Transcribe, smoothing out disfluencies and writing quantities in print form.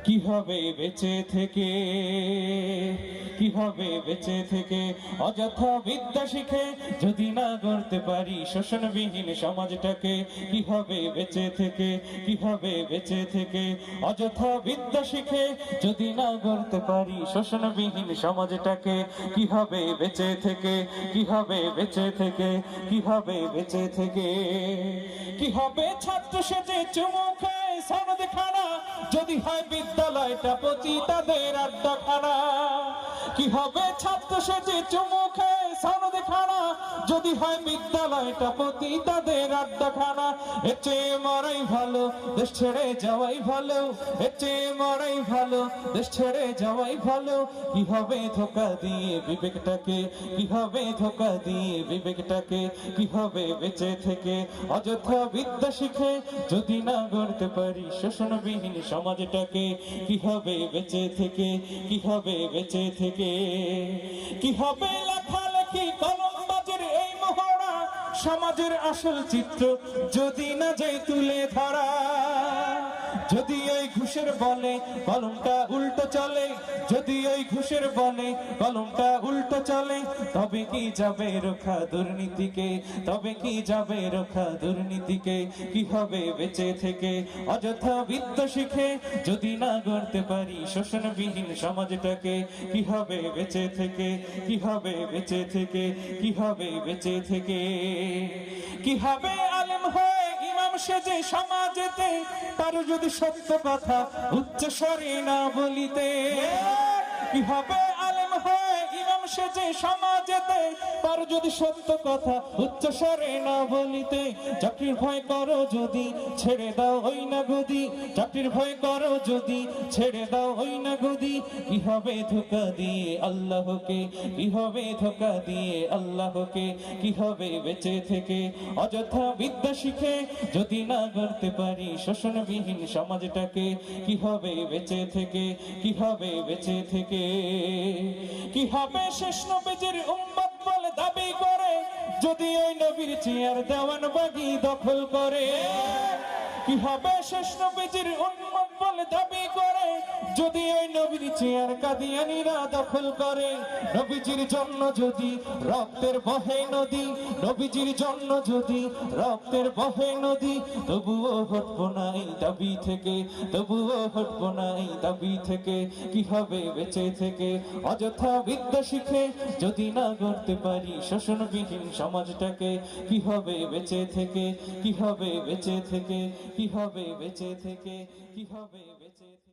কি হবে বেঁচে থেকে, কি হবে বেঁচে থেকে অযথা বিদ্যা শিখে যদি না গড়তে পারি শোষণবিহীন সমাজটাকে। কি হবে বেঁচে থেকে, কি হবে বেঁচে থেকে অযথা বিদ্যা শিখে যদি না গড়তে পারি শোষণবিহীন সমাজটাকে। কি হবে বেঁচে থেকে, কি হবে বেঁচে থেকে, কি হবে বেঁচে থেকে। কি হবে ছাত্র সেজে চুমু খায় সনদ খানা যদি হয় বিদ্যালয়টা পতিতাদের আড্ডাখানা। কি হবে ছাত্র সেজে চুমু খায় সনদ খানা যদি হয় বিদ্যালয়টা পতিতাদের আড্ডাখানা। এর চেয়ে মরাই ভালো, দেশ ছেড়ে যাওয়াই ভালো, এর চেয়ে মরাই ভালো, দেশ ছেড়ে যাওয়াই ভালো। কি হবে ধোঁকা দিয়ে বিবেকটাকে, কি হবে ধোঁকা দিয়ে বিবেকটাকে। কি হবে বেঁচে থেকে অযথা বিদ্যা শিখে যদি না গড়তে পারি শোষণবিহীন সমাজটাকে। কি হবে বেঁচে থেকে, কি হবে বেঁচে থেকে। কি হবে লেখালেখি কলমবাজের এই মহড়া সমাজের আসল চিত্র যদি না যায় তুলে ধরা। যদি ওই ঘুষের বলে কলমটা উল্টো চলে, যদি ওই ঘুষের বলে কলমটা উল্টো চলে, তবে কি যাবে রক্ষা দুর্নীতিকে, তবে কি যাবে রক্ষা দুর্নীতিকে। কি হবে বেঁচে থেকে অযথা বিদ্যা শিখে যদি না গড়তে পারি শোষণবিহীন সমাজটাকে। কি হবে বেঁচে থেকে, কি হবে বেঁচে থেকে, কি হবে বেঁচে থেকে। কি হবে আলেম হয়ে ইমাম সেজে সমাজেতে তার যদি সত্য কথা উচ্চ স্বরে না বলিতে। কি হবে আলেম হয়ে ইমাম সেজে সমাজেতে তার যদি সত্য কথা উচ্চ স্বরে না বলিতে। চাকরির ভয় করো যদি ছেড়ে দাও ওই না গদি, চাকরির ভয় করো যদি ছেড়ে দাও ওই না গদি। কি হবে ধোঁকা দিয়ে আল্লাহকে, কি হবে ধোঁকা দিয়ে আল্লাহকে। কি হবে বেঁচে থেকে অযথা বিদ্যা শিখে যদি না গড়তে পারি শোষণবিহীন সমাজটাকে। কি হবে বেঁচে থেকে, কি হবে বেঁচে থেকে। কি হবে শেষ নবীর উম্মত বলে দাবি করে যদি ওই নবীর চেয়ার দেওয়ানবাগি দখল করে। কি হবে শেষ নবীর উম্মত বলে দাবি করে যদি ওই নবীর চেয়ার কাদিয়ানীরা দখল করে। নবীজির জন্য যদি রক্তের বহে নদী, নবীজির জন্য যদি রক্তের বহে নদী, তবুও হটবো না এই দাবি থেকে, তবুও হটবো না এই দাবি থেকে। কি হবে বেঁচে থেকে অযথা বিদ্যা শিখে যদি না গড়তে পারি শোষণবিহীন সমাজটাকে। কি হবে বেঁচে থেকে, কি হবে বেঁচে থেকে, কি হবে বেঁচে থেকে, কি হবে বেঁচে থেকে।